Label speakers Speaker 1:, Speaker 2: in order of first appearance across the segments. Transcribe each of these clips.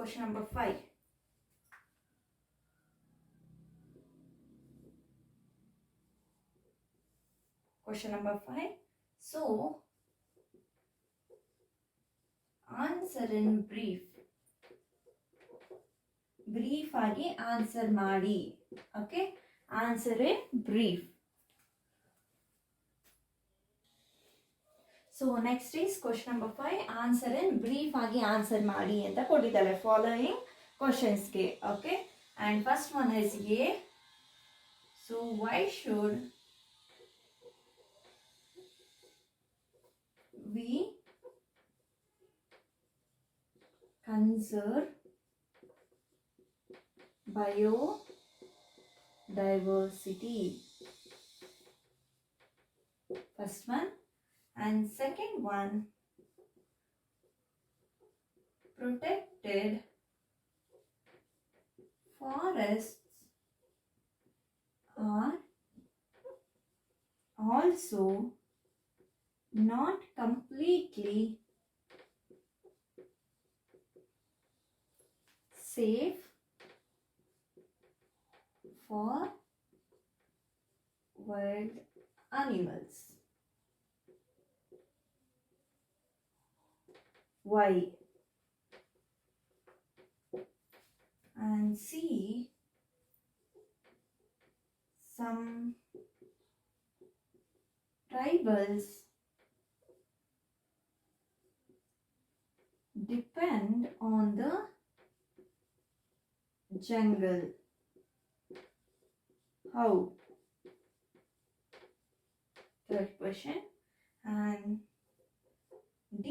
Speaker 1: question number 5. Question number 5. So, answer in brief. Brief ಆಗಿ answer ಮಾಡಿ. Okay, answer in brief. So next is question number 5. Answer in brief ಆಗಿ answer ಮಾಡಿ ಅಂತ ಕೊಟ್ಟಿದ್ದಾರೆ following ಕ್ವಶನ್ಸ್ಗೆ. Okay, and first one is A. So why should we conserve biodiversity? First one. And second one, protected forests are also not completely safe for wild animals. Why? And see some tribals depend on the jungle. How? Third question. And D,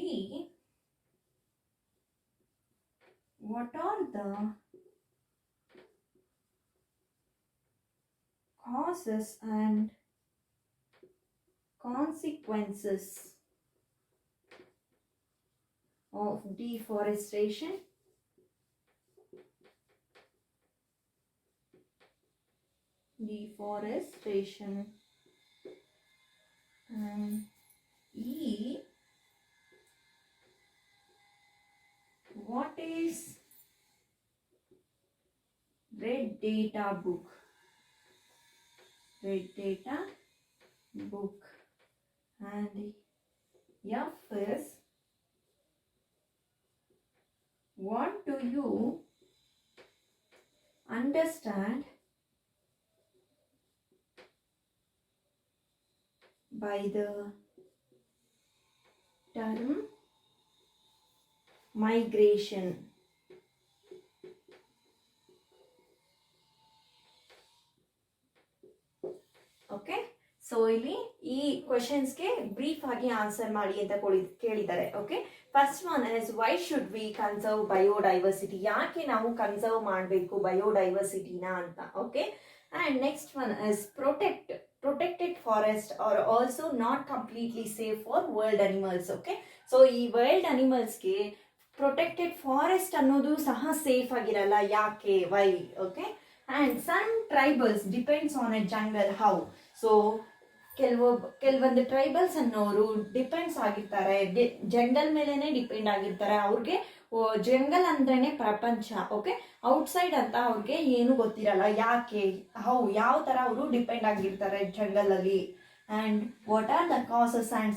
Speaker 1: what are the causes and consequences of deforestation? Deforestation. And E, what is red data book? Red data book. And F is, what do you understand by the term migration? Okay, so ಇಲ್ಲಿ ಈ ಕ್ವಶನ್ಸ್ಗೆ brief ಆಗಿ answer ಮಾಡಿ ಅಂತ ಕೇಳಿದ್ದಾರೆ. Okay, first one is why should we conserve biodiversity? ಯಾಕೆ ನಾವು conserve ಮಾಡಬೇಕು ಬಯೋಡೈವರ್ಸಿಟಿನ ಅಂತ. Okay, and next one is protected forest are also not completely safe for wild animals. Okay, so ಈ ವೈಲ್ಡ್ ಅನಿಮಲ್ಸ್ಗೆ ಪ್ರೊಟೆಕ್ಟೆಡ್ ಫಾರೆಸ್ಟ್ ಅನ್ನೋದು ಸಹ ಸೇಫ್ ಆಗಿರಲ್ಲ. ಯಾಕೆ? Why? Okay, and some tribals depends on a jungle. How? So ಕೆಲವೊಂದು tribals ಅನ್ನೋರು depends ಆಗಿರ್ತಾರೆ, jungle ಮೇಲೇನೆ ಡಿಪೆಂಡ್ ಆಗಿರ್ತಾರೆ. ಅವ್ರಿಗೆ ಜಂಗಲ್ ಅಂದ್ರೇನೆ ಪ್ರಪಂಚ. ಓಕೆ, ಔಟ್ಸೈಡ್ ಅಂತ ಅವ್ರಿಗೆ ಏನು ಗೊತ್ತಿರಲ್ಲ. ಯಾಕೆ? ಹೌ? ಯಾವ ಥರ ಅವರು ಡಿಪೆಂಡ್ ಆಗಿರ್ತಾರೆ ಜಂಗಲಲ್ಲಿ. And what are the causes and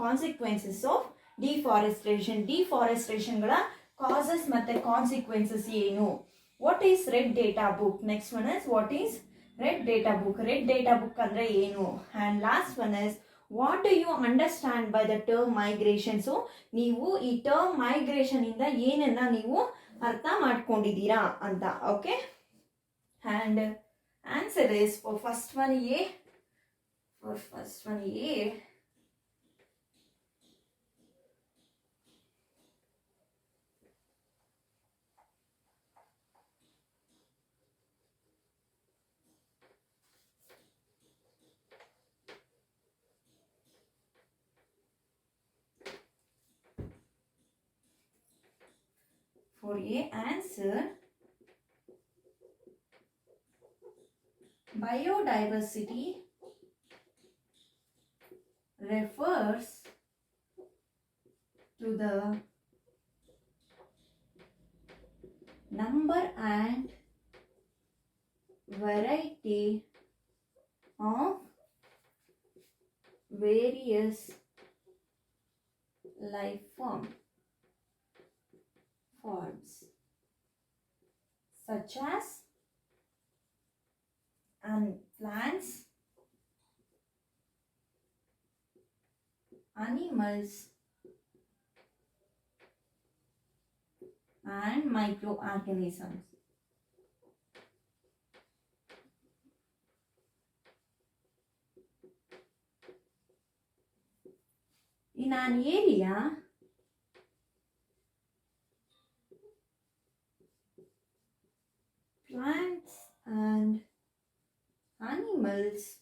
Speaker 1: consequences of ಡಿಫಾರೆಸ್ಟೇಷನ್ಗಳ ಕಾಸಸ್ ಮತ್ತು ಕಾನ್ಸಿಕ್ವೆನ್ಸಸ್ ಏನು? What is red data book? Next one is what is red data book? Red data book ಅಂದರೆ ಏನು? And last one is what do you understand by the term migration? So ನೀವು ಈ term migration ಇಂದ ಏನನ್ನ ನೀವು ಅರ್ಥ ಮಾಡ್ಕೊಂಡಿದ್ದೀರಾ ಅಂತ. Okay, and answer is for first one A. For A answer, biodiversity refers to the number and variety of various life forms such as plants, animals and microorganisms. In an area, plants and animals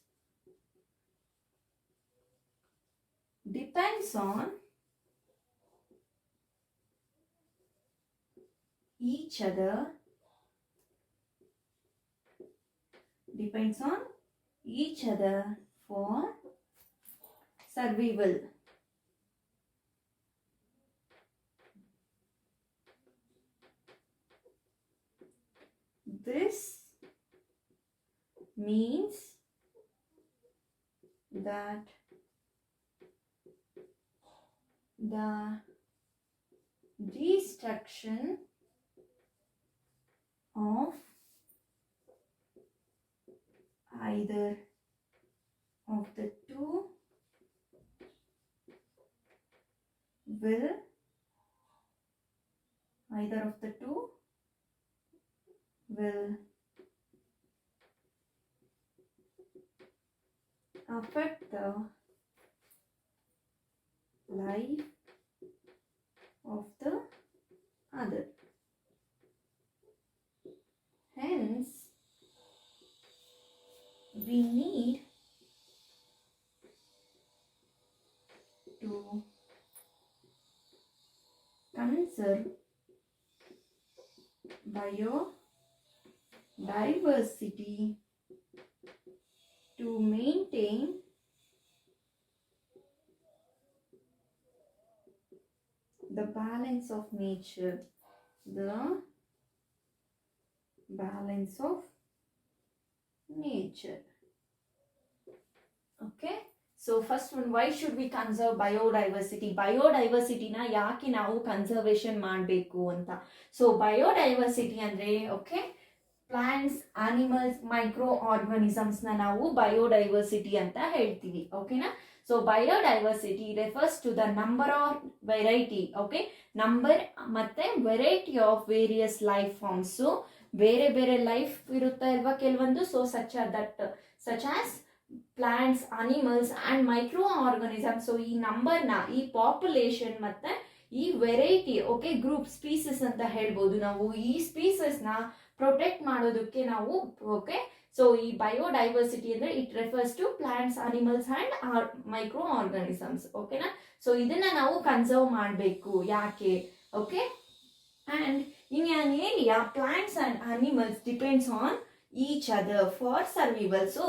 Speaker 1: depends on each other, for survival. This means that the destruction of either of the two will affect the life of the other. Hence, we need to conserve biodiversity to maintain the balance of nature. Okay. So first one, why should we conserve biodiversity? Biodiversity na ಯಾಕೆ ನಾವು conservation ಮಾಡಬೇಕು ಅಂತ. So biodiversity ಅಂದ್ರೆ okay plants, animals, micro ಆರ್ಗಾನಿಸಮ್ಸ್ನ ನಾವು biodiversity ಅಂತ ಹೇಳ್ತೀವಿ. ಓಕೆನಾ? So biodiversity refers to the number of variety, okay, number ಮತ್ತೆ variety of various life forms. So ಬೇರೆ ಬೇರೆ ಲೈಫ್ ಇರುತ್ತೆ ಅಲ್ವಾ ಕೆಲವೊಂದು. So such as plants, animals and micro organism. So ಈ ನಂಬರ್ನ, ಈ ಪಾಪ್ಯುಲೇಷನ್ ಮತ್ತೆ ಈ ವೆರೈಟಿ, ಓಕೆ, ಗ್ರೂಪ್ ಸ್ಪೀಸಸ್ ಅಂತ ಹೇಳ್ಬೋದು ನಾವು. ಈ ಸ್ಪೀಸಸ್ನ ಪ್ರೊಟೆಕ್ಟ್ ಮಾಡೋದಕ್ಕೆ ನಾವು, ಓಕೆ, ಸೊ ಈ ಬಯೋಡೈವರ್ಸಿಟಿ ಅಂದ್ರೆ it refers to plants, animals and micro organisms. ಓಕೆನಾ? ಸೊ ಇದನ್ನ ನಾವು ಕನ್ಸರ್ವ್ ಮಾಡಬೇಕು. ಯಾಕೆ? Okay. And in an area plants and animals depends on each other for survival. So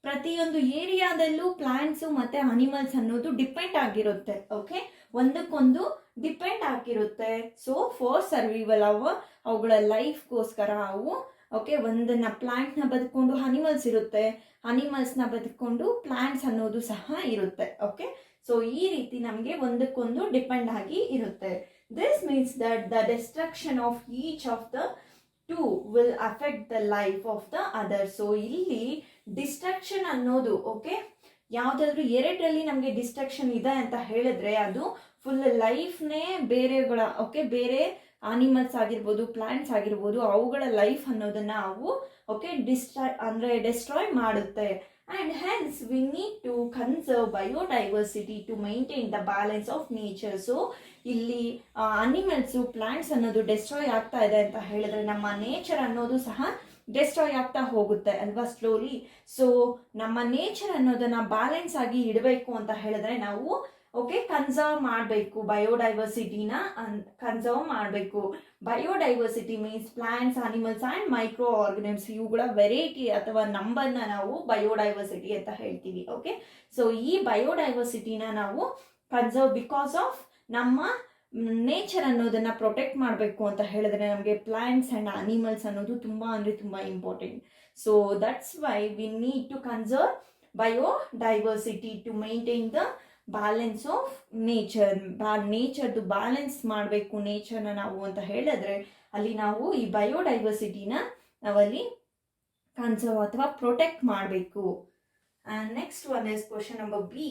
Speaker 1: ಪ್ರತಿಯೊಂದು ಏರಿಯಾದಲ್ಲೂ ಪ್ಲಾಂಟ್ಸ್ ಮತ್ತೆ ಅನಿಮಲ್ಸ್ ಅನ್ನೋದು ಡಿಪೆಂಡ್ ಆಗಿರುತ್ತೆ. ಓಕೆ, ಒಂದಕ್ಕೊಂದು ಡಿಪೆಂಡ್ ಆಗಿರುತ್ತೆ. ಸೊ ಫಾರ್ ಸರ್ವೈವಲ್ ಅವುಗಳ ಲೈಫ್ಗೋಸ್ಕರ ಅವು, ಓಕೆ, ಒಂದನ್ನ ಪ್ಲಾಂಟ್ನ ಬದುಕೊಂಡು ಅನಿಮಲ್ಸ್ ಇರುತ್ತೆ, ಅನಿಮಲ್ಸ್ನ ಬದುಕೊಂಡು ಪ್ಲಾಂಟ್ಸ್ ಅನ್ನೋದು ಸಹ ಇರುತ್ತೆ. ಓಕೆ, ಸೊ ಈ ರೀತಿ ನಮಗೆ ಒಂದಕ್ಕೊಂದು ಡಿಪೆಂಡ್ ಆಗಿ ಇರುತ್ತೆ. This means that the destruction of each of the two will affect the life of the other. So ಇಲ್ಲಿ ಡಿಸ್ಟ್ರಕ್ಷನ್ ಅನ್ನೋದು, ಓಕೆ, ಯಾವ್ದಾದ್ರು ಎರಡರಲ್ಲಿ ನಮಗೆ ಡಿಸ್ಟ್ರಕ್ಷನ್ ಇದೆ ಅಂತ ಹೇಳಿದ್ರೆ ಅದು ಫುಲ್ ಲೈಫ್ನೇ ಬೇರೆಗಳ, ಓಕೆ, ಬೇರೆ ಆನಿಮಲ್ಸ್ ಆಗಿರ್ಬೋದು, ಪ್ಲಾಂಟ್ಸ್ ಆಗಿರ್ಬೋದು, ಅವುಗಳ ಲೈಫ್ ಅನ್ನೋದನ್ನ ಅವು, ಓಕೆ, ಡಿಸ್ಟ್ರಾಯ್ ಮಾಡುತ್ತೆ. And hence we need to conserve biodiversity to maintain the balance of nature. So ಇಲ್ಲಿ ಅನಿಮಲ್ಸು, ಪ್ಲಾಂಟ್ಸ್ ಅನ್ನೋದು ಡಿಸ್ಟ್ರಾಯ್ ಆಗ್ತಾ ಇದೆ ಅಂತ ಹೇಳಿದ್ರೆ ನಮ್ಮ ನೇಚರ್ ಅನ್ನೋದು ಸಹ ಡಿಸ್ಟ್ರಾಯ್ ಆಗ್ತಾ ಹೋಗುತ್ತೆ ಅಲ್ವಾ, ಸ್ಲೋಲಿ. ಸೊ ನಮ್ಮ ನೇಚರ್ ಅನ್ನೋದನ್ನ ಬ್ಯಾಲೆನ್ಸ್ ಆಗಿ ಇಡಬೇಕು ಅಂತ ಹೇಳಿದ್ರೆ ನಾವು, ಓಕೆ, ಕನ್ಸರ್ವ್ ಮಾಡಬೇಕು, ಬಯೋಡೈವರ್ಸಿಟಿನ ಕನ್ಸರ್ವ್ ಮಾಡಬೇಕು. Biodiversity means plants, animals and micro organisms, ಇವುಗಳ ವೆರೈಟಿ ಅಥವಾ ನಂಬರ್ನ ನಾವು ಬಯೋಡೈವರ್ಸಿಟಿ ಅಂತ ಹೇಳ್ತೀವಿ. ಓಕೆ, ಸೊ ಈ ಬಯೋಡೈವರ್ಸಿಟಿನ ನಾವು ಕನ್ಸರ್ವ್ ಬಿಕಾಸ್ ಆಫ್ ನಮ್ಮ ನೇಚರ್ ಅನ್ನೋದನ್ನು ಪ್ರೊಟೆಕ್ಟ್ ಮಾಡಬೇಕು ಅಂತ ಹೇಳಿದ್ರೆ ನಮಗೆ ಪ್ಲಾಂಟ್ಸ್ ಆ್ಯಂಡ್ ಅನಿಮಲ್ಸ್ ಅನ್ನೋದು ತುಂಬ ಅಂದರೆ ತುಂಬ important. So that's why we need to conserve biodiversity to maintain the balance of ನೇಚರ್ದು ಬ್ಯಾಲೆನ್ಸ್ ಮಾಡಬೇಕು ನೇಚರ್ನ ನಾವು ಅಂತ ಹೇಳಿದ್ರೆ ಅಲ್ಲಿ ನಾವು ಈ ಬಯೋಡೈವರ್ಸಿಟಿನ ನಾವಲ್ಲಿ ಕನ್ಸರ್ವ್ ಅಥವಾ ಪ್ರೊಟೆಕ್ಟ್ ಮಾಡಬೇಕು. And next one is question number B.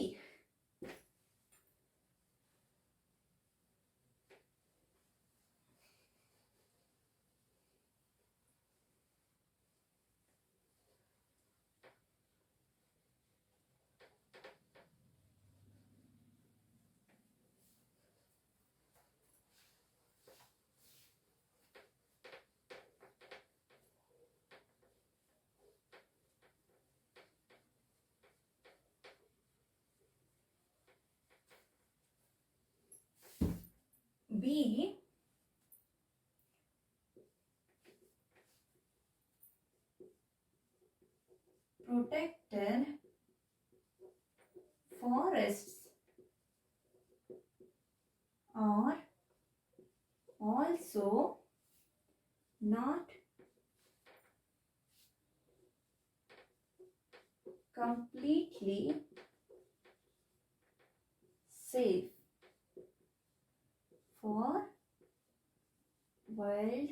Speaker 1: B, protected forests are also not completely safe for wild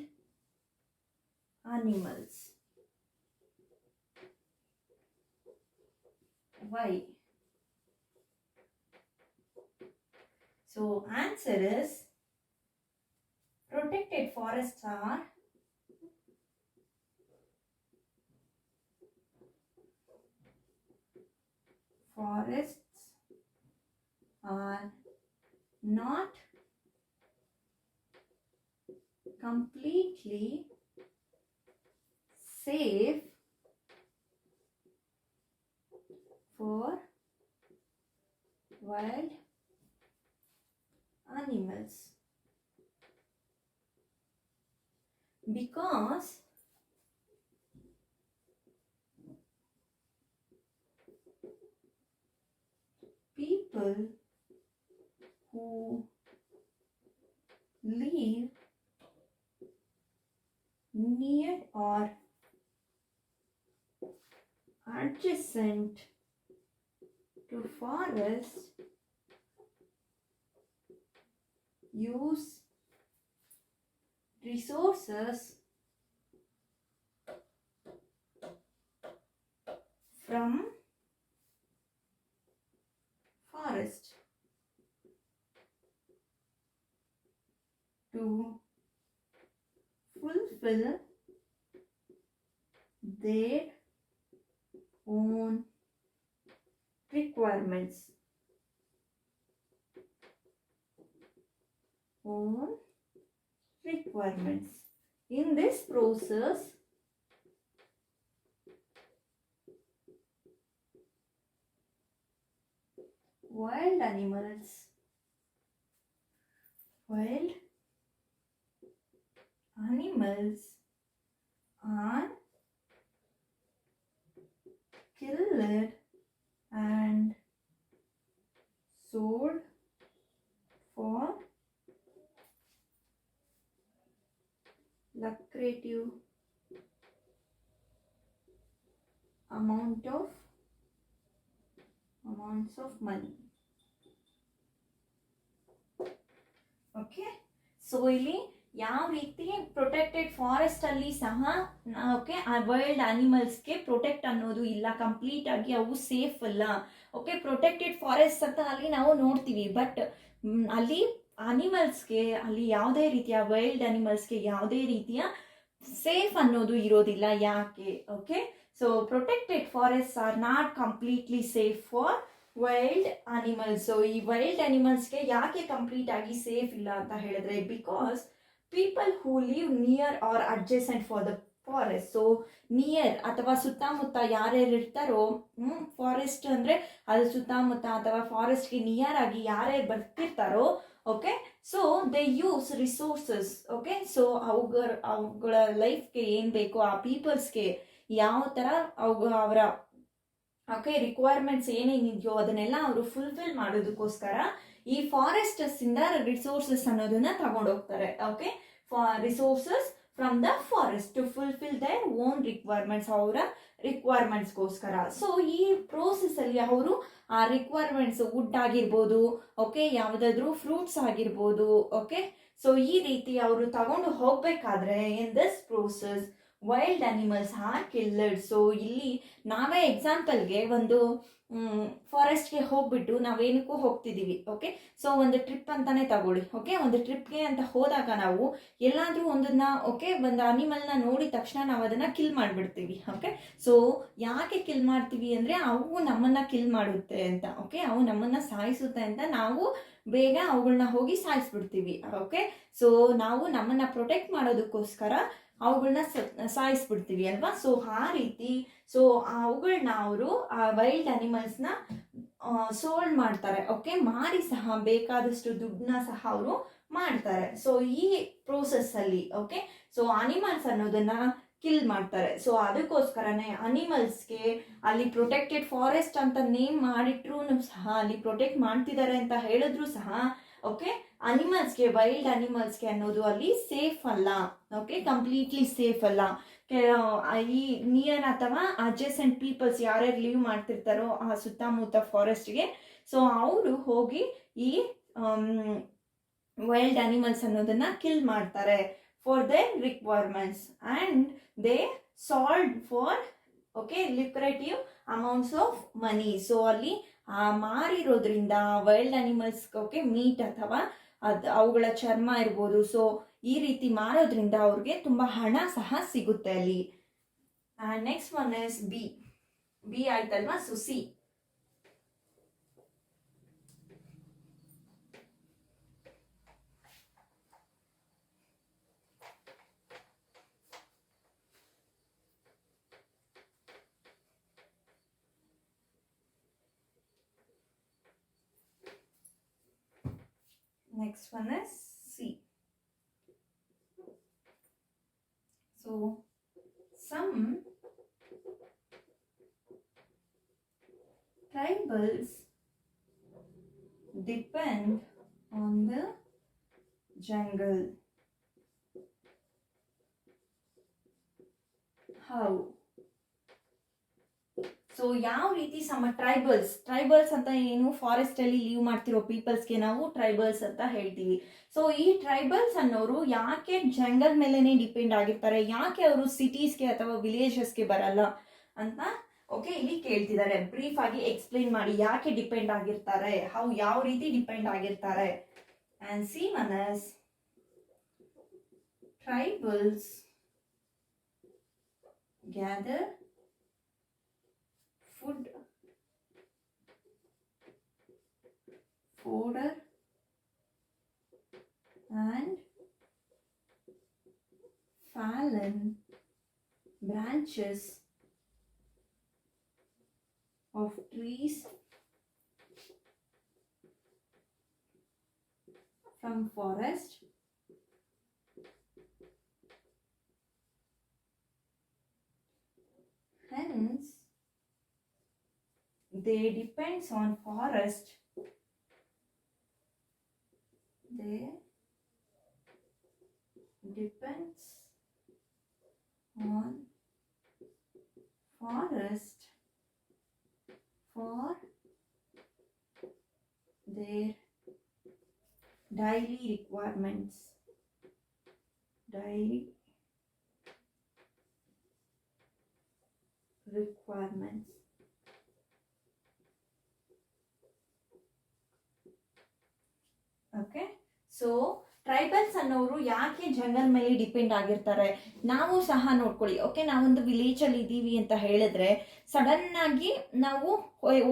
Speaker 1: animals. Why? So answer is protected forests are not completely safe for wild animals because people who live near or adjacent to forests use resources from forest to fulfill their own requirements. In this process, wild animals are killed and sold for lucrative amounts of money. Okay, so ಇಲ್ಲಿ ಯಾವ ರೀತಿ protected forest ಅಲ್ಲಿ ಸಹ okay ಆ wild ಅನಿಮಲ್ಸ್ಗೆ protect ಅನ್ನೋದು ಇಲ್ಲ, complete ಆಗಿ ಅವು ಸೇಫ್ ಅಲ್ಲ. ಓಕೆ, ಪ್ರೊಟೆಕ್ಟೆಡ್ ಫಾರೆಸ್ಟ್ ಅಂತ ಅಲ್ಲಿ ನಾವು ನೋಡ್ತೀವಿ, ಬಟ್ ಅಲ್ಲಿ ಅನಿಮಲ್ಸ್ಗೆ ಅಲ್ಲಿ ಯಾವುದೇ ರೀತಿಯ ವೈಲ್ಡ್ ಅನಿಮಲ್ಸ್ಗೆ ಯಾವುದೇ ರೀತಿಯ ಸೇಫ್ ಅನ್ನೋದು ಇರೋದಿಲ್ಲ. ಯಾಕೆ? Okay, so protected forest are not completely safe for wild animals. So ಈ ವೈಲ್ಡ್ ಅನಿಮಲ್ಸ್ಗೆ ಯಾಕೆ ಕಂಪ್ಲೀಟ್ ಆಗಿ ಸೇಫ್ ಇಲ್ಲ ಅಂತ ಹೇಳಿದ್ರೆ, because people who live near or adjacent for the forest. So near ಅಥವಾ ಸುತ್ತಮುತ್ತ ಯಾರ್ಯಾರು ಇರ್ತಾರೋ, ಫಾರೆಸ್ಟ್ ಅಂದರೆ ಅದು ಸುತ್ತಮುತ್ತ ಅಥವಾ ಫಾರೆಸ್ಟ್ಗೆ ನಿಯರ್ ಆಗಿ ಯಾರ್ಯಾರು ಬರ್ತಿರ್ತಾರೋ, okay, so they use resources. Okay, so ಅವುಗಳ ಲೈಫ್ಗೆ ಏನು ಬೇಕೋ ಆ ಪೀಪಲ್ಸ್ಗೆ ಯಾವ ಥರ ಅವರ ಓಕೆ ರಿಕ್ವೈರ್ಮೆಂಟ್ಸ್ ಏನೇನಿದೆಯೋ ಅದನ್ನೆಲ್ಲ ಅವರು ಫುಲ್ಫಿಲ್ ಮಾಡೋದಕ್ಕೋಸ್ಕರ ಈ ಫಾರೆಸ್ಟರ್ಸ್ ಇಂದ ರಿಸೋರ್ಸಸ್ ಅನ್ನೋದನ್ನ ತಗೊಂಡೋಗ್ತಾರೆ. Okay, resources from the forest to fulfil their own requirements, ಅವರ ರಿಕ್ವೈರ್ಮೆಂಟ್ಸ್ಗೋಸ್ಕರ. ಸೊ ಈ ಪ್ರೋಸೆಸ್ ಅಲ್ಲಿ ಅವರು ಆ ರಿಕ್ವೈರ್ಮೆಂಟ್ಸ್ ವುಡ್ ಆಗಿರ್ಬೋದು, ಓಕೆ, ಯಾವುದಾದ್ರೂ ಫ್ರೂಟ್ಸ್ ಆಗಿರ್ಬೋದು, ಓಕೆ. ಸೊ ಈ ರೀತಿ ಅವರು ತಗೊಂಡು ಹೋಗ್ಬೇಕಾದ್ರೆ in this process wild animals are killed. So ಇಲ್ಲಿ ನಾವೇ ಎಕ್ಸಾಂಪಲ್ಗೆ ಒಂದು ಫಾರೆಸ್ಟ್ಗೆ ಹೋಗ್ಬಿಟ್ಟು ನಾವೇನಕ್ಕೂ ಹೋಗ್ತಿದ್ದೀವಿ, ಓಕೆ. ಸೊ ಒಂದು ಟ್ರಿಪ್ ಅಂತಾನೆ ತಗೊಳ್ಳಿ, ಓಕೆ. ಒಂದು ಟ್ರಿಪ್ಗೆ ಅಂತ ಹೋದಾಗ ನಾವು ಎಲ್ಲಾದ್ರೂ ಒಂದನ್ನ, ಓಕೆ, ಒಂದು ಅನಿಮಲ್ನ ನೋಡಿದ ತಕ್ಷಣ ನಾವು ಅದನ್ನ ಕಿಲ್ ಮಾಡಿಬಿಡ್ತೀವಿ, ಓಕೆ. ಸೊ ಯಾಕೆ ಕಿಲ್ ಮಾಡ್ತೀವಿ ಅಂದ್ರೆ ಅವು ನಮ್ಮನ್ನ ಕಿಲ್ ಮಾಡುತ್ತೆ ಅಂತ, ಓಕೆ, ಅವು ನಮ್ಮನ್ನ ಸಾಯಿಸುತ್ತೆ ಅಂತ ನಾವು ಬೇಗ ಅವುಗಳನ್ನ ಹೋಗಿ ಸಾಯಿಸ್ಬಿಡ್ತೀವಿ, ಓಕೆ. ಸೊ ನಾವು ನಮ್ಮನ್ನ ಪ್ರೊಟೆಕ್ಟ್ ಮಾಡೋದಕ್ಕೋಸ್ಕರ ಅವುಗಳನ್ನ ಸಾಯಿಸ್ಬಿಡ್ತೀವಿ ಅಲ್ವಾ. ಸೊ ಆ ರೀತಿ ಸೊ ಅವುಗಳನ್ನ ಅವರು ಆ ವೈಲ್ಡ್ ಅನಿಮಲ್ಸ್ನ ಸೋಲ್ಡ್ ಮಾಡ್ತಾರೆ, ಓಕೆ. ಮಾರಿ ಸಹ ಬೇಕಾದಷ್ಟು ದುಡ್ಡನ್ನ ಸಹ ಅವರು ಮಾಡ್ತಾರೆ. ಸೊ ಈ ಪ್ರೋಸೆಸ್ ಅಲ್ಲಿ, ಓಕೆ, ಸೊ ಅನಿಮಲ್ಸ್ ಅನ್ನೋದನ್ನ ಕಿಲ್ ಮಾಡ್ತಾರೆ. ಸೊ ಅದಕ್ಕೋಸ್ಕರನೇ ಅನಿಮಲ್ಸ್ಗೆ ಅಲ್ಲಿ ಪ್ರೊಟೆಕ್ಟೆಡ್ ಫಾರೆಸ್ಟ್ ಅಂತ ನೇಮ್ ಮಾಡಿಟ್ರು ಸಹ, ಅಲ್ಲಿ ಪ್ರೊಟೆಕ್ಟ್ ಮಾಡ್ತಿದ್ದಾರೆ ಅಂತ ಹೇಳಿದ್ರು ಸಹ, ಓಕೆ, ಅನಿಮಲ್ಸ್ಗೆ, ವೈಲ್ಡ್ ಅನಿಮಲ್ಸ್ಗೆ ಅನ್ನೋದು ಅಲ್ಲಿ ಸೇಫ್ ಅಲ್ಲ, ಓಕೆ, ಕಂಪ್ಲೀಟ್ಲಿ ಸೇಫ್ ಅಲ್ಲ. ಈ ನಿಯರ್ ಅಥವಾ ಅಡ್ಜಸೆಂಟ್ ಪೀಪಲ್ಸ್ ಯಾರ್ಯಾರು ಲೀವ್ ಮಾಡ್ತಿರ್ತಾರೋ ಆ ಸುತ್ತಮುತ್ತ ಫಾರೆಸ್ಟ್ಗೆ, ಸೊ ಅವರು ಹೋಗಿ ಈ ವೈಲ್ಡ್ ಅನಿಮಲ್ಸ್ ಅನ್ನೋದನ್ನ ಕಿಲ್ ಮಾಡ್ತಾರೆ for their requirements and they sold for, okay, lucrative amounts of money. So ಅಲ್ಲಿ ಮಾರಿರೋದ್ರಿಂದ ವೈಲ್ಡ್ ಅನಿಮಲ್ಸ್, ಓಕೆ, ಮೀಟ್ ಅಥವಾ ಅವುಗಳ ಚರ್ಮ ಇರ್ಬೋದು, ಸೊ ಈ ರೀತಿ ಮಾರೋದ್ರಿಂದ ಅವ್ರಿಗೆ ತುಂಬಾ ಹಣ ಸಹ ಸಿಗುತ್ತೆ ಅಲ್ಲಿ. ನೆಕ್ಸ್ಟ್ ಒನ್ ಇಸ್ ಬಿ ಆಯ್ತಲ್ವಾ. So C, next one is C. So some tribals depend on the jungle. How? So ಯಾವ ರೀತಿ ಸಮ ಟ್ರೈಬಲ್ಸ್ ಅಂತ ಏನು ಫಾರೆಸ್ಟ್ ಅಲ್ಲಿ ಲೀವ್ ಮಾಡ್ತಿರೋ ಪೀಪಲ್ಸ್ಗೆ ನಾವು ಟ್ರೈಬಲ್ಸ್ ಅಂತ ಹೇಳ್ತೀವಿ. ಸೊ ಈ ಟ್ರೈಬಲ್ಸ್ ಅನ್ನೋರು ಯಾಕೆ ಜಂಗಲ್ ಮೇಲೆನೆ ಡಿಪೆಂಡ್ ಆಗಿರ್ತಾರೆ, ಯಾಕೆ ಅವರು ಸಿಟೀಸ್ಗೆ ಅಥವಾ ವಿಲೇಜಸ್ಗೆ ಬರಲ್ಲ ಅಂತ, ಓಕೆ, ಇಲ್ಲಿ ಕೇಳ್ತಿದ್ದಾರೆ. ಬ್ರೀಫ್ ಆಗಿ ಎಕ್ಸ್ಪ್ಲೇನ್ ಮಾಡಿ ಯಾಕೆ ಡಿಪೆಂಡ್ ಆಗಿರ್ತಾರೆ, ಯಾವ ರೀತಿ ಡಿಪೆಂಡ್ ಆಗಿರ್ತಾರೆ. And C one is tribals gather food, fodder and fallen branches of trees from forest. Hence they depends on forest. They depends on forest for their daily requirements. Okay. So tribals ಅನ್ನೋರು ಯಾಕೆ jungle ಮೇಲೆ depend ಆಗಿರ್ತಾರೆ, ನಾವು ಸಹ ನೋಡ್ಕೊಳ್ಳಿ, okay. ನಾವೊಂದು village ಅಲ್ಲಿ ಇದ್ದೀವಿ ಅಂತ ಹೇಳಿದ್ರೆ ಸಡನ್ ಆಗಿ ನಾವು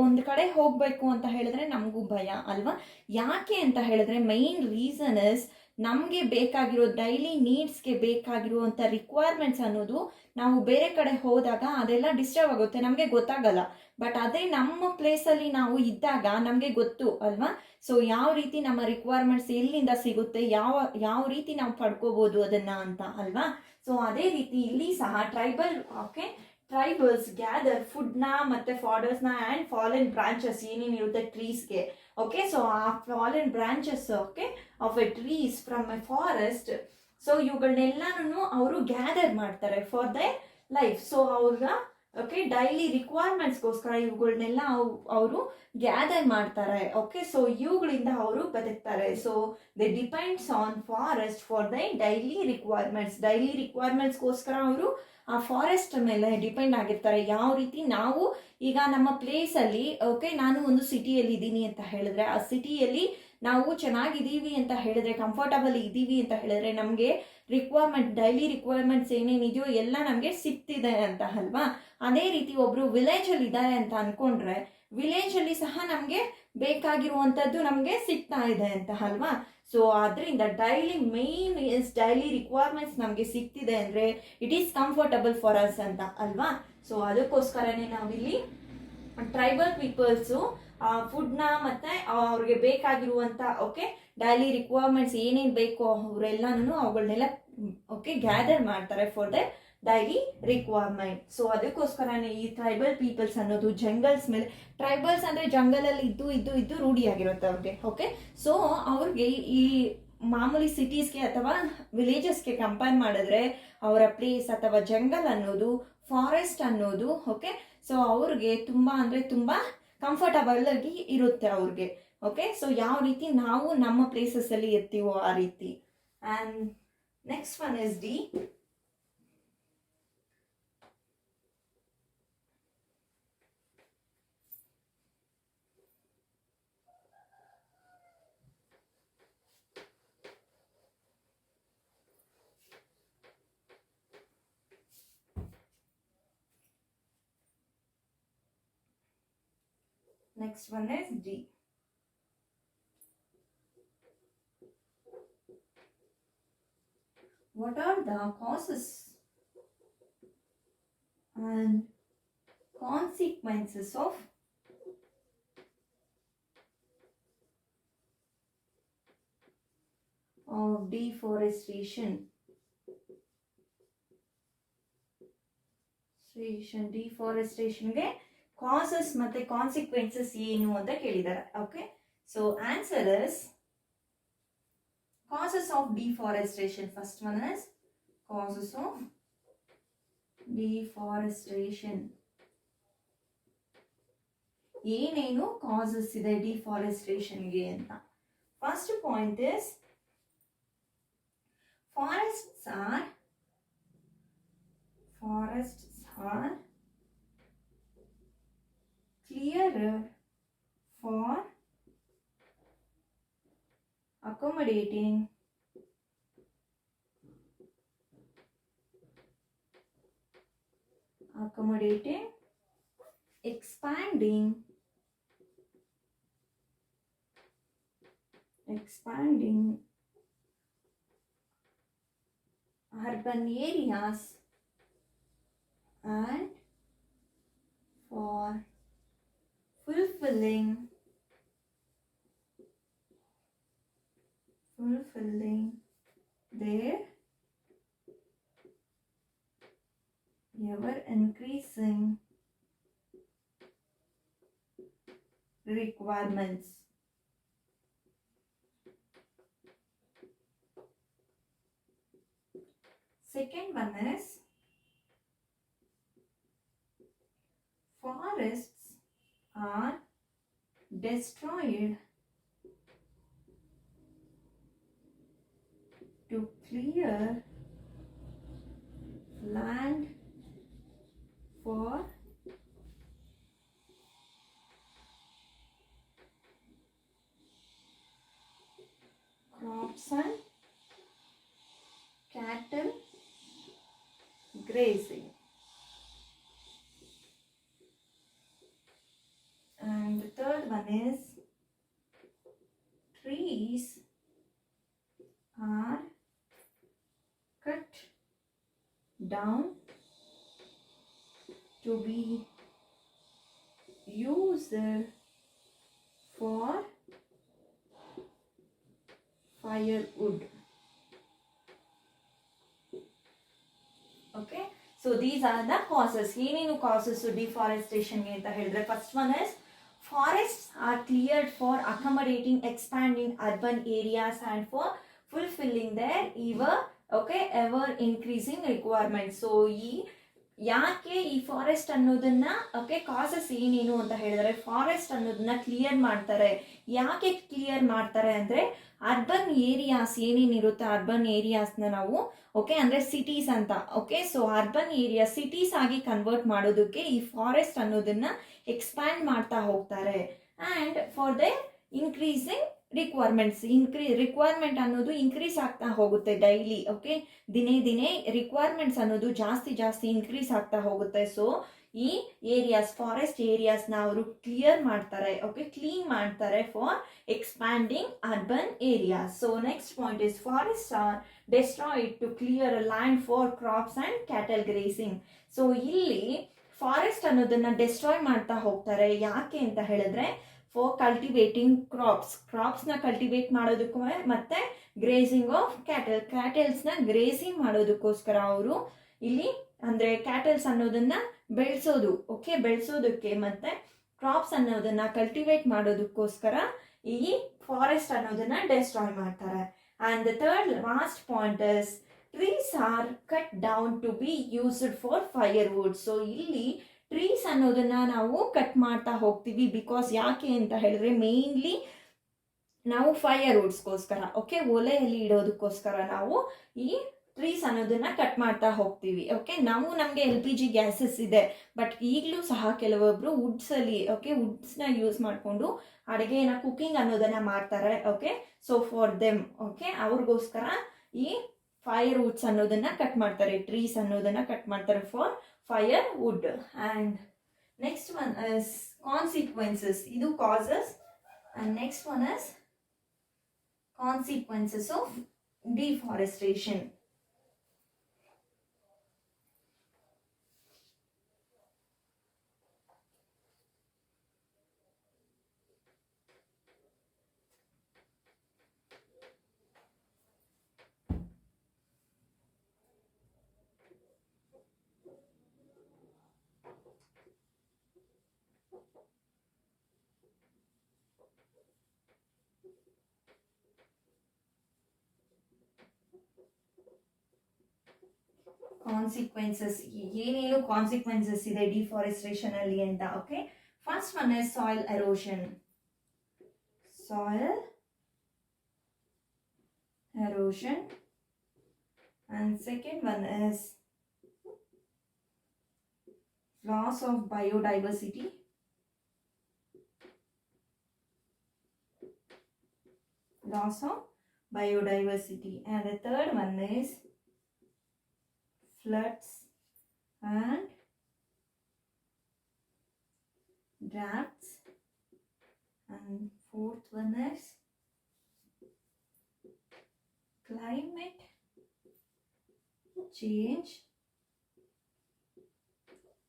Speaker 1: ಒಂದು ಕಡೆ ಹೋಗ್ಬೇಕು ಅಂತ ಹೇಳಿದ್ರೆ ನಮಗೂ ಭಯ ಅಲ್ವಾ. ಯಾಕೆ ಅಂತ ಹೇಳಿದ್ರೆ ಮೈನ್ ರೀಸನ್ ಇಸ್ ನಮಗೆ ಬೇಕಾಗಿರೋ ಡೈಲಿ ನೀಡ್ಸ್ಗೆ ಬೇಕಾಗಿರುವಂಥ ರಿಕ್ವೈರ್ಮೆಂಟ್ಸ್ ಅನ್ನೋದು ನಾವು ಬೇರೆ ಕಡೆ ಹೋದಾಗ ಅದೆಲ್ಲ ಡಿಸ್ಟರ್ಬ್ ಆಗುತ್ತೆ, ನಮಗೆ ಗೊತ್ತಾಗಲ್ಲ. ಬಟ್ ಅದೇ ನಮ್ಮ ಪ್ಲೇಸಲ್ಲಿ ನಾವು ಇದ್ದಾಗ ನಮಗೆ ಗೊತ್ತು ಅಲ್ವಾ. ಸೊ ಯಾವ ರೀತಿ ನಮ್ಮ ರಿಕ್ವೈರ್ಮೆಂಟ್ಸ್ ಎಲ್ಲಿಂದ ಸಿಗುತ್ತೆ, ಯಾವ ರೀತಿ ನಾವು ಪಡ್ಕೋಬಹುದು ಅದನ್ನ ಅಂತ ಅಲ್ವಾ. ಸೊ ಅದೇ ರೀತಿ ಇಲ್ಲಿ ಸಹ ಟ್ರೈಬಲ್ಸ್ ಗ್ಯಾದರ್ ಫುಡ್ನ ಮತ್ತೆ ಫಾಡರ್ಸ್ನ ಆ್ಯಂಡ್ ಫಾಲನ್ ಬ್ರಾಂಚಸ್ ಏನೇನಿರುತ್ತೆ ಟ್ರೀಸ್ಗೆ, ಓಕೆ. ಸೊ ಆ fallen branches okay of a trees from a forest, so ಇವುಗಳನ್ನೆಲ್ಲಾನು ಅವರು ಗ್ಯಾದರ್ ಮಾಡ್ತಾರೆ ಫಾರ್ ದ ಲೈಫ್. ಸೊ ಅವ್ರ ಓಕೆ ಡೈಲಿ ರಿಕ್ವೈರ್ಮೆಂಟ್ಸ್ಗೋಸ್ಕರ ಇವುಗಳನ್ನೆಲ್ಲ ಅವರು ಗ್ಯಾದರ್ ಮಾಡ್ತಾರೆ. ಓಕೆ. ಸೊ ಇವುಗಳಿಂದ ಅವರು ಬದುಕ್ತಾರೆ. So they depends on forest for the daily ರಿಕ್ವೈರ್ಮೆಂಟ್ಸ್ಗೋಸ್ಕರ ಅವರು ಆ ಫಾರೆಸ್ಟ್ ಮೇಲೆ ಡಿಪೆಂಡ್ ಆಗಿರ್ತಾರೆ. ಯಾವ ರೀತಿ ನಾವು ಈಗ ನಮ್ಮ ಪ್ಲೇಸಲ್ಲಿ ಓಕೆ ನಾನು ಒಂದು ಸಿಟಿಯಲ್ಲಿ ಇದ್ದೀನಿ ಅಂತ ಹೇಳಿದ್ರೆ, ಆ ಸಿಟಿಯಲ್ಲಿ ನಾವು ಚೆನ್ನಾಗಿದ್ದೀವಿ ಅಂತ ಹೇಳಿದ್ರೆ, ಕಂಫರ್ಟಬಲ್ ಇದ್ದೀವಿ ಅಂತ ಹೇಳಿದ್ರೆ, ನಮಗೆ ಡೈಲಿ ರಿಕ್ವೈರ್ಮೆಂಟ್ಸ್ ಏನೇನಿದೆಯೋ ಎಲ್ಲ ನಮಗೆ ಸಿಗ್ತಿದೆ ಅಂತ ಅಲ್ವಾ. ಅದೇ ರೀತಿ ಒಬ್ರು ವಿಲೇಜಲ್ಲಿ ಇದ್ದಾರೆ ಅಂತ ಅನ್ಕೊಂಡ್ರೆ, ವಿಲೇಜಲ್ಲಿ ಸಹ ನಮಗೆ ಬೇಕಾಗಿರುವಂಥದ್ದು ನಮಗೆ ಸಿಗ್ತಾ ಇದೆ ಅಂತ ಅಲ್ವಾ. ಸೊ ಅದರಿಂದ ಡೈಲಿ ರಿಕ್ವೈರ್ಮೆಂಟ್ಸ್ ನಮಗೆ ಸಿಗ್ತಿದೆ ಅಂದರೆ it is comfortable for us ಅಂತ ಅಲ್ವಾ. ಸೊ ಅದಕ್ಕೋಸ್ಕರನೇ ನಾವಿಲ್ಲಿ ಟ್ರೈಬಲ್ ಪೀಪಲ್ಸು ಫುಡ್ನ ಮತ್ತು ಅವ್ರಿಗೆ ಬೇಕಾಗಿರುವಂಥ ಓಕೆ ಡೈಲಿ ರಿಕ್ವೈರ್ಮೆಂಟ್ಸ್ ಏನೇನು ಬೇಕೋ ಅವರೆಲ್ಲನೂ ಅವುಗಳನ್ನೆಲ್ಲ ಓಕೆ ಗ್ಯಾದರ್ ಮಾಡ್ತಾರೆ for the daily requirement. So ಅದಕ್ಕೋಸ್ಕರನೇ ಈ ಟ್ರೈಬಲ್ ಪೀಪಲ್ಸ್ ಅನ್ನೋದು ಜಂಗಲ್ಸ್ ಮೇಲೆ, ಟ್ರೈಬಲ್ಸ್ ಅಂದರೆ ಜಂಗಲಲ್ಲಿ ಇದ್ದು ರೂಢಿಯಾಗಿರುತ್ತೆ ಅವ್ರಿಗೆ. ಓಕೆ. ಸೊ ಅವ್ರಿಗೆ ಈ ಮಾಮೂಲಿ ಸಿಟೀಸ್ಗೆ ಅಥವಾ ವಿಲೇಜಸ್ಗೆ ಕಂಪೇರ್ ಮಾಡಿದ್ರೆ ಅವರ ಪ್ಲೇಸ್ ಅಥವಾ ಜಂಗಲ್ ಅನ್ನೋದು, ಫಾರೆಸ್ಟ್ ಅನ್ನೋದು ಓಕೆ ಸೊ ಅವ್ರಿಗೆ ತುಂಬ ಅಂದರೆ ತುಂಬ ಕಂಫರ್ಟಬಲ್ ಆಗಿ ಇರುತ್ತೆ ಅವ್ರಿಗೆ. ಓಕೆ. ಸೊ ಯಾವ ರೀತಿ ನಾವು ನಮ್ಮ ಪ್ಲೇಸಸ್ಸಲ್ಲಿ ಇರ್ತೀವೋ ಆ ರೀತಿ. And next one is D. Next one is D. What are the causes and consequences of deforestation? ಡಿಫಾರೆಸ್ಟೇಷನ್ಗೆ ಕಾಸಸ್ ಮತ್ತೆ ಕಾನ್ಸಿಕ್ವೆನ್ಸಸ್ ಏನು ಅಂತ ಕೇಳಿದ್ದಾರೆ. Okay. So answer is causes of deforestation. First one is causes of deforestation. ಏನೇನು causes ಇದೆ ಡಿಫಾರೆಸ್ಟೇಷನ್ಗೆ ಅಂತ. First point is forests are clearer for accommodating expanding urban areas and for fulfilling their ever increasing requirements. Second one is forests are destroyed to clear land for crops and cattle grazing. And the third one is trees are cut down to be used for firewood. Okay, so these are the causes. ಏನೇನು causes ಡಿಫಾರೆಸ್ಟೇಷನ್ಗೆ ಅಂತ ಹೇಳಿದ್ರೆ, first one is forests are cleared for accommodating expanding urban areas and for fulfilling their ever increasing requirements. So ಯಾಕೆ ಈ forest ಅನ್ನೋದನ್ನ causes ಏನೇನು ಅಂತ ಹೇಳಿದ್ರೆ, forest ಅನ್ನೋದನ್ನ ಕ್ಲಿಯರ್ ಮಾಡ್ತಾರೆ. ಯಾಕೆ ಕ್ಲಿಯರ್ ಮಾಡ್ತಾರೆ ಅಂದ್ರೆ, ಅರ್ಬನ್ ಏರಿಯಾಸ್ ಏನೇನಿರುತ್ತೆ ಅರ್ಬನ್ ಏರಿಯಾಸ್ನ ನಾವು ಅಂದ್ರೆ ಸಿಟೀಸ್ ಅಂತ ಸೊ ಅರ್ಬನ್ ಏರಿಯಾ ಸಿಟೀಸ್ ಆಗಿ ಕನ್ವರ್ಟ್ ಮಾಡೋದಕ್ಕೆ ಈ ಫಾರೆಸ್ಟ್ ಅನ್ನೋದನ್ನ ಎಕ್ಸ್ಪ್ಯಾಂಡ್ ಮಾಡ್ತಾ ಹೋಗ್ತಾರೆ. And for the increasing requirement ಅನ್ನೋದು ಇನ್ಕ್ರೀಸ್ ಆಗ್ತಾ ಹೋಗುತ್ತೆ ಡೈಲಿ. ದಿನೇ ರಿಕ್ವೈರ್ಮೆಂಟ್ಸ್ ಅನ್ನೋದು ಜಾಸ್ತಿ ಇನ್ಕ್ರೀಸ್ ಆಗ್ತಾ ಹೋಗುತ್ತೆ. ಸೊ ಈ ಏರಿಯಾಸ್ ಫಾರೆಸ್ಟ್ ಏರಿಯಾಸ್ನ ಅವರು ಕ್ಲಿಯರ್ ಮಾಡ್ತಾರೆ, ಕ್ಲೀನ್ ಮಾಡ್ತಾರೆ for expanding urban areas. So next point is forest are destroyed to clear land for crops and cattle grazing. So ಇಲ್ಲಿ ಫಾರೆಸ್ಟ್ ಅನ್ನೋದನ್ನ ಡೆಸ್ಟ್ರಾಯ್ ಮಾಡ್ತಾ ಹೋಗ್ತಾರೆ. ಯಾಕೆ ಅಂತ ಹೇಳಿದ್ರೆ, ಫಾರ್ ಕಲ್ಟಿವೇಟಿಂಗ್ ಕ್ರಾಪ್ಸ್ನ ಕಲ್ಟಿವೇಟ್ ಮಾಡೋದಕ್ಕೂ ಮತ್ತೆ ಗ್ರೇಸಿಂಗ್ ಆಫ್ ಕ್ಯಾಟಲ್ಸ್ನ ಗ್ರೇಸಿಂಗ್ ಮಾಡೋದಕ್ಕೋಸ್ಕರ ಅವರು ಇಲ್ಲಿ ಅಂದ್ರೆ ಕ್ಯಾಟಲ್ಸ್ ಅನ್ನೋದನ್ನ ಬೆಳೆಸೋದಕ್ಕೆ ಮತ್ತೆ ಕ್ರಾಪ್ಸ್ ಅನ್ನೋದನ್ನ ಕಲ್ಟಿವೇಟ್ ಮಾಡೋದಕ್ಕೋಸ್ಕರ ಈ ಫಾರೆಸ್ಟ್ ಅನ್ನೋದನ್ನ ಡೆಸ್ಟ್ರಾಯ್ ಮಾಡ್ತಾರೆ. And the third last point is trees are cut down to be used for firewood. So ಇಲ್ಲಿ ಟ್ರೀಸ್ ಅನ್ನೋದನ್ನ ನಾವು ಕಟ್ ಮಾಡ್ತಾ ಹೋಗ್ತೀವಿ. ಬಿಕಾಸ್ ಯಾಕೆ ಅಂತ ಹೇಳಿದ್ರೆ, ಮೇನ್ಲಿ ನಾವು ಫೈರ್ವುಡ್ಸ್ಗೋಸ್ಕರ ಒಲೆಯಲ್ಲಿ ಇಡೋದಕ್ಕೋಸ್ಕರ ನಾವು ಈ ಟ್ರೀಸ್ ಅನ್ನೋದನ್ನ ಕಟ್ ಮಾಡ್ತಾ ಹೋಗ್ತೀವಿ. ನಮಗೆ LPG ಗ್ಯಾಸಸ್ ಇದೆ, ಬಟ್ ಈಗಲೂ ಸಹ ಕೆಲವೊಬ್ರು ವುಡ್ಸ್ನ ಯೂಸ್ ಮಾಡಿಕೊಂಡು ಅಡುಗೆನ ಕುಕಿಂಗ್ ಅನ್ನೋದನ್ನ ಮಾಡ್ತಾರೆ. ಸೊ ಫಾರ್ ದೆಮ್ ಅವ್ರಿಗೋಸ್ಕರ ಈ ಫೈರ್ವುಡ್ಸ್ ಅನ್ನೋದನ್ನ ಕಟ್ ಮಾಡ್ತಾರೆ, ಟ್ರೀಸ್ ಅನ್ನೋದನ್ನ ಕಟ್ ಮಾಡ್ತಾರೆ for firewood. And next one is consequences. Idu causes, and next one is consequences of deforestation. Consequences ಏನೇನು ಕಾನ್ಸಿಕ್ವೆನ್ಸಸ್ ಇದೆ ಡಿಫಾರೆಸ್ಟೇಷನ್ ಅಲ್ಲಿ ಅಂತ. First one is soil erosion. And second one is loss of biodiversity. And the third one is floods and droughts, and fourth one is climate change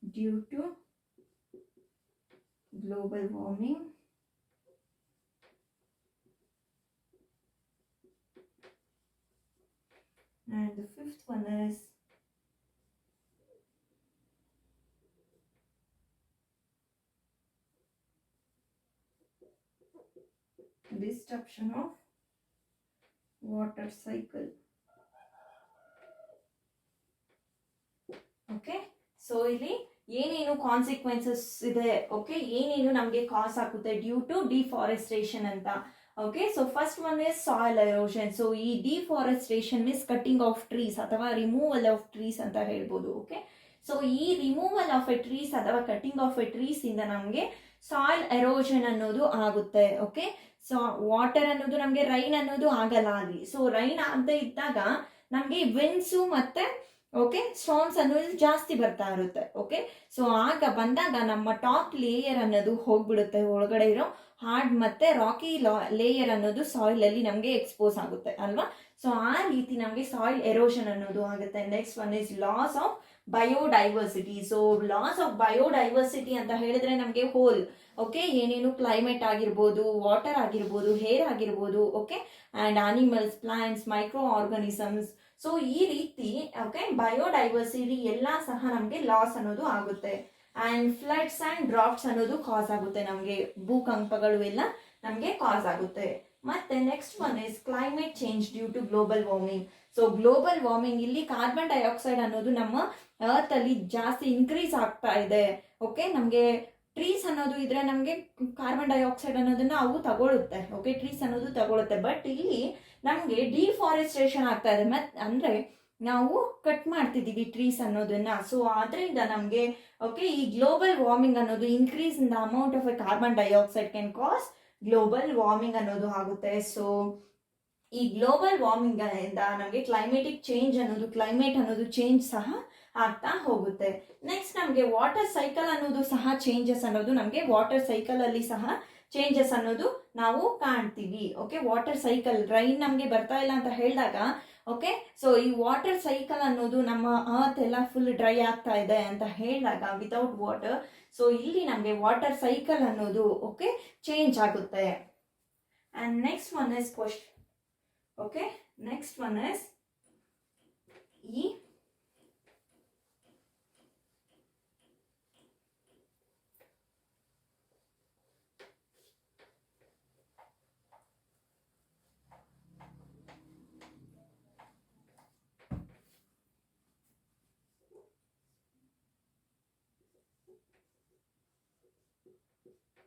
Speaker 1: due to global warming, and the fifth one is disruption of water cycle. So ಇಲ್ಲಿ ಏನೇನು consequences ಇದೆ, ಏನೇನು ನಮಗೆ ಕಾಸ್ ಆಗುತ್ತೆ due to deforestation ಅಂತ. So first one is soil erosion. So ಈ deforestation means cutting of trees ಅಥವಾ removal of trees ಅಂತ ಹೇಳ್ಬೋದು. ಸೊ ಈ ರಿಮೂವಲ್ ಆಫ್ ಎ ಟ್ರೀಸ್ ಅಥವಾ ಕಟ್ಟಿಂಗ್ ಆಫ್ ಎ ಟ್ರೀಸ್ ಇಂದ ನಮಗೆ ಸಾಯಿಲ್ ಎರೋಷನ್ ಅನ್ನೋದು ಆಗುತ್ತೆ. ಸೊ ವಾಟರ್ ಅನ್ನೋದು ನಮಗೆ ರೈನ್ ಅನ್ನೋದು ಆಗಲ್ಲ ಅಲ್ಲಿ. ಸೊ ರೈನ್ ಆಗದೆ ಇದ್ದಾಗ ನಮಗೆ ವಿಂಡ್ಸು ಮತ್ತೆ ಸ್ಟೋನ್ಸ್ ಅನ್ನೋದು ಜಾಸ್ತಿ ಬರ್ತಾ ಇರುತ್ತೆ. ಸೊ ಆಗ ಬಂದಾಗ ನಮ್ಮ ಟಾಪ್ ಲೇಯರ್ ಅನ್ನೋದು ಹೋಗ್ಬಿಡುತ್ತೆ, ಒಳಗಡೆ ಇರೋ ಹಾರ್ಡ್ ಮತ್ತೆ ರಾಕಿ ಲೇಯರ್ ಅನ್ನೋದು ಸಾಯಿಲ್ ಅಲ್ಲಿ ನಮಗೆ ಎಕ್ಸ್ಪೋಸ್ ಆಗುತ್ತೆ ಅಲ್ವಾ. ಸೊ ಆ ರೀತಿ ನಮಗೆ ಸಾಯಿಲ್ ಎರೋಷನ್ ಅನ್ನೋದು ಆಗುತ್ತೆ. Next one is loss of biodiversity. So loss of biodiversity ಅಂತ ಹೇಳಿದ್ರೆ ನಮಗೆ ಹೋಲ್ ಏನೇನು ಕ್ಲೈಮೇಟ್ ಆಗಿರ್ಬೋದು, ವಾಟರ್ ಆಗಿರ್ಬೋದು, ಹೇರ್ ಆಗಿರ್ಬೋದು, and animals, plants, micro organisms. So ಈ ರೀತಿ ಬಯೋಡೈವರ್ಸಿಟಿ ಎಲ್ಲ ಸಹ ನಮಗೆ ಲಾಸ್ ಅನ್ನೋದು ಆಗುತ್ತೆ. ಆ್ಯಂಡ್ ಫ್ಲಡ್ಸ್ ಆ್ಯಂಡ್ ಡ್ರಾಫ್ಟ್ಸ್ ಅನ್ನೋದು ಕಾಸ್ ಆಗುತ್ತೆ ನಮಗೆ, ಭೂಕಂಪಗಳು ಎಲ್ಲ ನಮಗೆ ಕಾಸ್ ಆಗುತ್ತೆ. ಮತ್ತೆ next one is climate change due to global warming. So global warming, ಇಲ್ಲಿ ಕಾರ್ಬನ್ ಡೈಆಕ್ಸೈಡ್ ಅನ್ನೋದು ನಮ್ಮ ಅರ್ತ್ ಅಲ್ಲಿ ಜಾಸ್ತಿ ಇನ್ಕ್ರೀಸ್ ಆಗ್ತಾ ಇದೆ. ಓಕೆ, ನಮಗೆ ಟ್ರೀಸ್ ಅನ್ನೋದು ಇದ್ರೆ ನಮಗೆ ಕಾರ್ಬನ್ ಡೈಆಕ್ಸೈಡ್ ಅನ್ನೋದನ್ನ ಅವು ತಗೊಳುತ್ತೆ. ಓಕೆ, ಟ್ರೀಸ್ ಅನ್ನೋದು ತಗೊಳುತ್ತೆ. ಬಟ್ ಇಲ್ಲಿ ನಮಗೆ ಡಿಫಾರೆಸ್ಟೇಷನ್ ಆಗ್ತಾ ಇದೆ, ಅಂದ್ರೆ ನಾವು ಕಟ್ ಮಾಡ್ತಿದ್ದೀವಿ ಟ್ರೀಸ್ ಅನ್ನೋದನ್ನ. ಸೊ ಆದ್ರಿಂದ ನಮಗೆ ಓಕೆ ಈ ಗ್ಲೋಬಲ್ ವಾರ್ಮಿಂಗ್ ಅನ್ನೋದು increase in the amount of A carbon dioxide can cause global warming ಅನ್ನೋದು ಆಗುತ್ತೆ. ಸೊ ಈ ಗ್ಲೋಬಲ್ ವಾರ್ಮಿಂಗ್ ಇಂದ ನಮಗೆ ಕ್ಲೈಮೇಟಿಕ್ ಚೇಂಜ್ ಅನ್ನೋದು, ಕ್ಲೈಮೇಟ್ ಅನ್ನೋದು ಚೇಂಜ್ ಸಹ ಆಗ್ತಾ ಹೋಗುತ್ತೆ. ನೆಕ್ಸ್ಟ್ ನಮಗೆ ವಾಟರ್ ಸೈಕಲ್ ಅನ್ನೋದು ಸಹ ಚೇಂಜಸ್ ಅನ್ನೋದು, ನಮಗೆ ವಾಟರ್ ಸೈಕಲ್ ಅಲ್ಲಿ ಸಹ ಚೇಂಜಸ್ ಅನ್ನೋದು ನಾವು ಕಾಣ್ತೀವಿ. ಓಕೆ, ವಾಟರ್ ಸೈಕಲ್, ರೈನ್ ನಮಗೆ ಬರ್ತಾ ಇಲ್ಲ ಅಂತ ಹೇಳಿದಾಗ ಓಕೆ, ಸೊ ಈ ವಾಟರ್ ಸೈಕಲ್ ಅನ್ನೋದು ನಮ್ಮ ಅರ್ತ್ ಎಲ್ಲ ಫುಲ್ ಡ್ರೈ ಆಗ್ತಾ ಇದೆ ಅಂತ ಹೇಳಿದಾಗ ವಿತೌಟ್ ವಾಟರ್, ಸೊ ಇಲ್ಲಿ ನಮಗೆ ವಾಟರ್ ಸೈಕಲ್ ಅನ್ನೋದು ಓಕೆ ಚೇಂಜ್ ಆಗುತ್ತೆ. And next one is question. Okay, next one is ಈ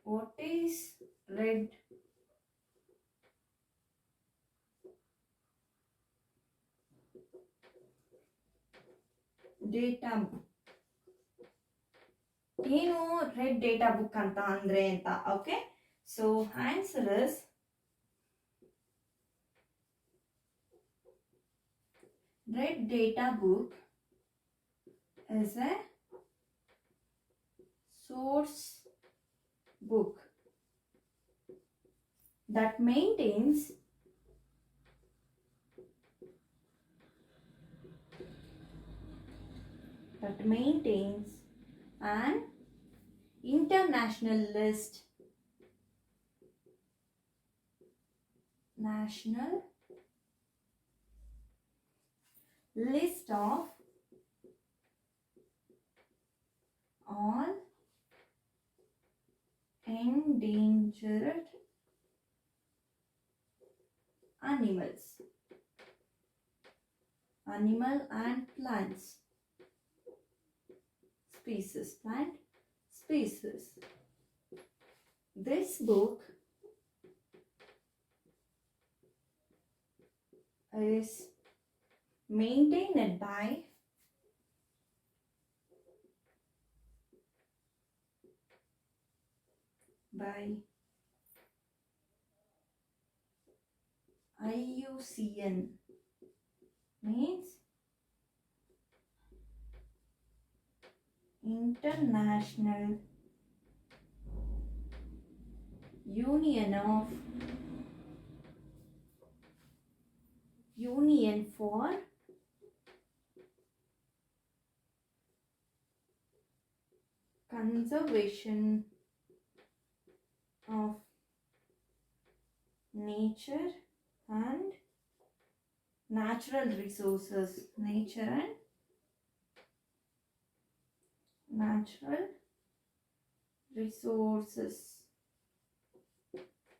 Speaker 1: what is red data book? ಏನು ರೆಡ್ ಡೇಟಾ ಬುಕ್ ಅಂತ ಅಂದ್ರೆ ಅಂತ. Okay, so answer is red data book is a source book that maintains an international list of all endangered animal and plant species. This book is maintained by IUCN, means International Union for Conservation of Nature and Natural Resources.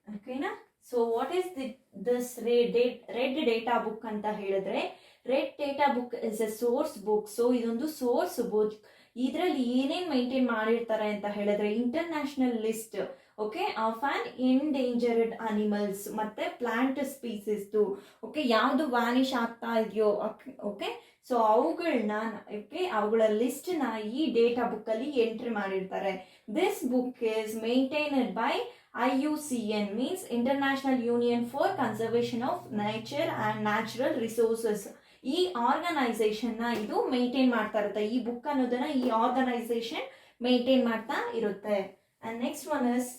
Speaker 1: ಓಕೆನಾ? So what is this red data book ಅಂತ ಹೇಳಿದ್ರೆ, red data book is A source book. So ಇದೊಂದು source book. ಇದರಲ್ಲಿ ಏನೇನ್ maintain ಮಾಡಿರ್ತಾರೆ ಅಂತ ಹೇಳಿದ್ರೆ, international list okay of on endangered animals ಮತ್ತೆ ಪ್ಲಾಂಟ್ ಸ್ಪೀಸೀಸ್. ಓಕೆ, ಯಾವುದು ವ್ಯಾನಿಶ್ ಆಗ್ತಾ ಇದೆಯೋ ಓಕೆ, ಸೊ ಅವುಗಳ ಲಿಸ್ಟ್ ನ ಈ ಡೇಟಾ ಬುಕ್ ಅಲ್ಲಿ ಎಂಟ್ರಿ ಮಾಡಿರ್ತಾರೆ. This book is maintained by IUCN, means International Union for Conservation of Nature and Natural Resources. ಈ ಆರ್ಗನೈಸೇಷನ್ ನ ಇದು ಮೇಂಟೈನ್ ಮಾಡ್ತಾ ಇರುತ್ತೆ. ಈ ಬುಕ್ ಅನ್ನೋದನ್ನ ಈ ಆರ್ಗನೈಸೇಷನ್ ಮೇಂಟೈನ್ ಮಾಡ್ತಾ ಇರುತ್ತೆ. And next one is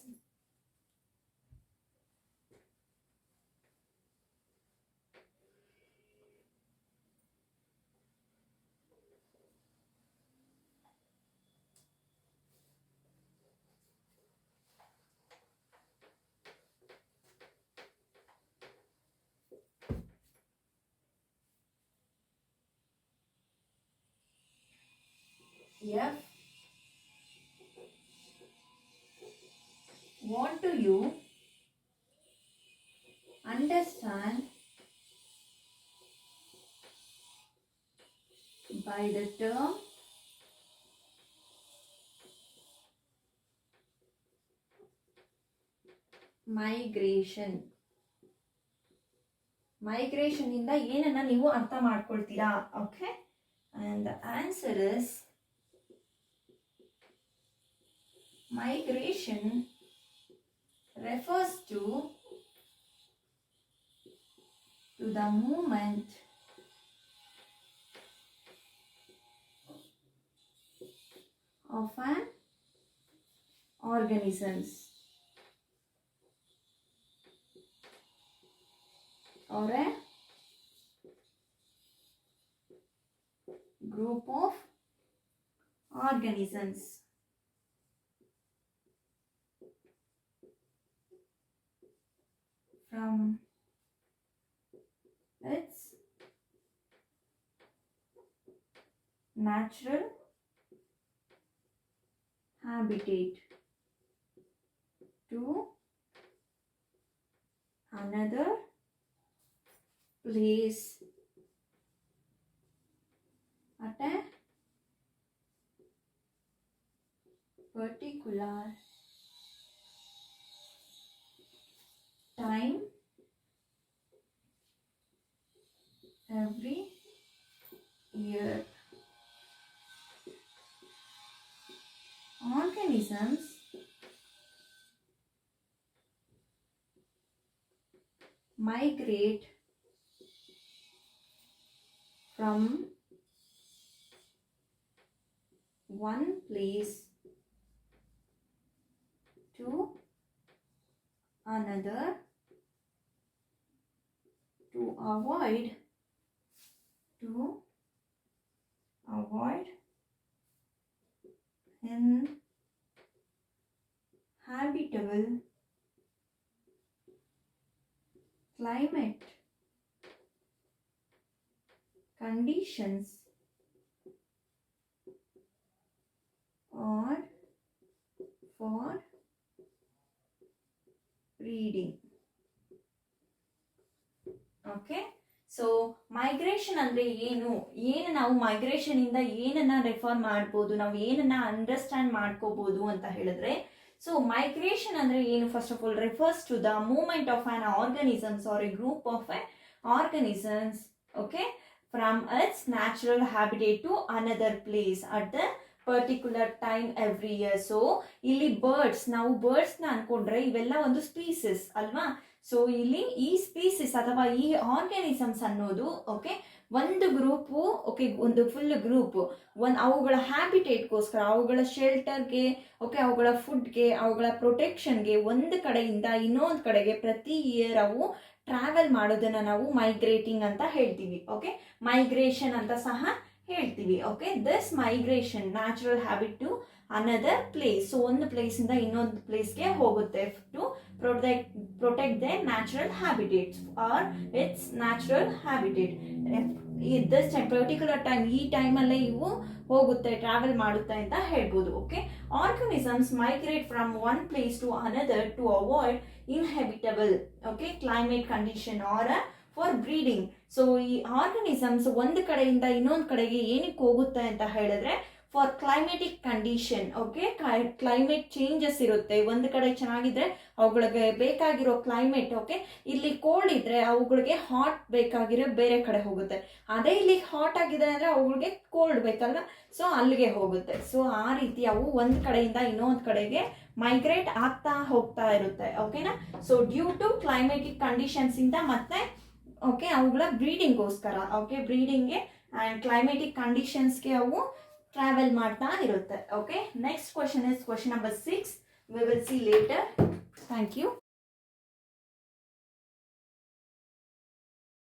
Speaker 1: what do you understand by the term migration? Migration ಇಂದ ಏನನ್ನ ನೀವು ಅರ್ಥ ಮಾಡ್ಕೊಳ್ತೀರಾ? Okay, and the answer is migration refers to the movement of an organisms or a group of organisms from its natural habitat to another place at a particular time every year. Organisms migrate from one place to another to avoid inhabitable climate conditions or for breeding. Okay, so migration ಅಂದ್ರೆ ಏನು ನಾವು migration ಇಂದ ಏನನ್ನ refer ಮಾಡ್ಬೋದು, ನಾವು ಏನನ್ನ understand ಮಾಡ್ಕೋಬಹುದು ಅಂತ ಹೇಳಿದ್ರೆ, ಸೊ ಮೈಗ್ರೇಷನ್ ಅಂದ್ರೆ ಏನು? First of all refers to the movement of an organisms or a group of organisms, okay, from its natural habitat to another place at the particular time every year. So ಇಲ್ಲಿ ನಾವು birds ನ ಅನ್ಕೊಂಡ್ರೆ ಇವೆಲ್ಲ ಒಂದು species ಅಲ್ವಾ? So ಇಲ್ಲಿ ಈ species ಅಥವಾ ಈ ಆರ್ಗ್ಯಾನಿಸಮ್ಸ್ ಅನ್ನೋದು ಓಕೆ ಒಂದು ಗ್ರೂಪು, ಓಕೆ ಒಂದು ಫುಲ್ ಗ್ರೂಪ್ ಅವುಗಳ ಹ್ಯಾಬಿಟೇಟ್ಗೋಸ್ಕರ, ಅವುಗಳ ಶೆಲ್ಟರ್ಗೆ, ಓಕೆ ಅವುಗಳ ಫುಡ್ಗೆ, ಅವುಗಳ ಪ್ರೊಟೆಕ್ಷನ್ಗೆ ಒಂದು ಕಡೆಯಿಂದ ಇನ್ನೊಂದು ಕಡೆಗೆ ಪ್ರತಿ ಇಯರ್ ಅವು ಟ್ರಾವೆಲ್ ಮಾಡೋದನ್ನ ನಾವು ಮೈಗ್ರೇಟಿಂಗ್ ಅಂತ ಹೇಳ್ತೀವಿ. ಓಕೆ, ಮೈಗ್ರೇಷನ್ ಅಂತ ಸಹ ಹೇಳ್ತೀವಿ. Okay, this migration natural habit to another place. So ಒಂದು ಪ್ಲೇಸ್ ಇಂದ ಇನ್ನೊಂದು ಪ್ಲೇಸ್ಗೆ ಹೋಗುತ್ತೆ to protect their natural habitats or its natural habitat. this particular time, ಈ ಟೈಮ್ ಅಲ್ಲೇ ಇವು ಹೋಗುತ್ತೆ, ಟ್ರಾವೆಲ್ ಮಾಡುತ್ತೆ ಅಂತ ಹೇಳ್ಬೋದು. Okay, organisms migrate from one place to another to avoid inhabitable okay climate condition or for breeding. So ಈ organisms ಒಂದು ಕಡೆಯಿಂದ ಇನ್ನೊಂದು ಕಡೆಗೆ ಏನಕ್ಕೆ ಹೋಗುತ್ತೆ ಅಂತ ಹೇಳಿದ್ರೆ for climatic condition. Okay, climate changes ಇರುತ್ತೆ. ಒಂದು ಕಡೆ ಚೆನ್ನಾಗಿದ್ರೆ ಅವುಗಳಿಗೆ ಬೇಕಾಗಿರೋ ಕ್ಲೈಮೇಟ್, ಓಕೆ ಇಲ್ಲಿ ಕೋಲ್ಡ್ ಇದ್ರೆ ಅವುಗಳಿಗೆ ಹಾಟ್ ಬೇಕಾಗಿರೋ ಬೇರೆ ಕಡೆ ಹೋಗುತ್ತೆ. ಅದೇ ಇಲ್ಲಿ ಹಾಟ್ ಆಗಿದೆ ಅಂದ್ರೆ ಅವುಗಳಿಗೆ ಕೋಲ್ಡ್ ಬೇಕಲ್ವ, ಸೊ ಅಲ್ಲಿಗೆ ಹೋಗುತ್ತೆ. ಸೊ ಆ ರೀತಿ ಅವು ಒಂದು ಕಡೆಯಿಂದ ಇನ್ನೊಂದು ಕಡೆಗೆ ಮೈಗ್ರೇಟ್ ಆಗ್ತಾ ಹೋಗ್ತಾ ಇರುತ್ತೆ. ಓಕೆನಾ? So due to climatic conditions ಇಂದ ಮತ್ತೆ ಓಕೆ ಅವುಗಳ ಬ್ರೀಡಿಂಗ್ಗೋಸ್ಕರ, ಓಕೆ ಬ್ರೀಡಿಂಗ್ಗೆ ಆ್ಯಂಡ್ ಕ್ಲೈಮೆಟಿಕ್ ಕಂಡೀಷನ್ಸ್ಗೆ ಅವು ಟ್ರಾವೆಲ್ ಮಾಡ್ತಾ ಇರುತ್ತೆ. Okay, next question is question number 6. We will see later. Thank you.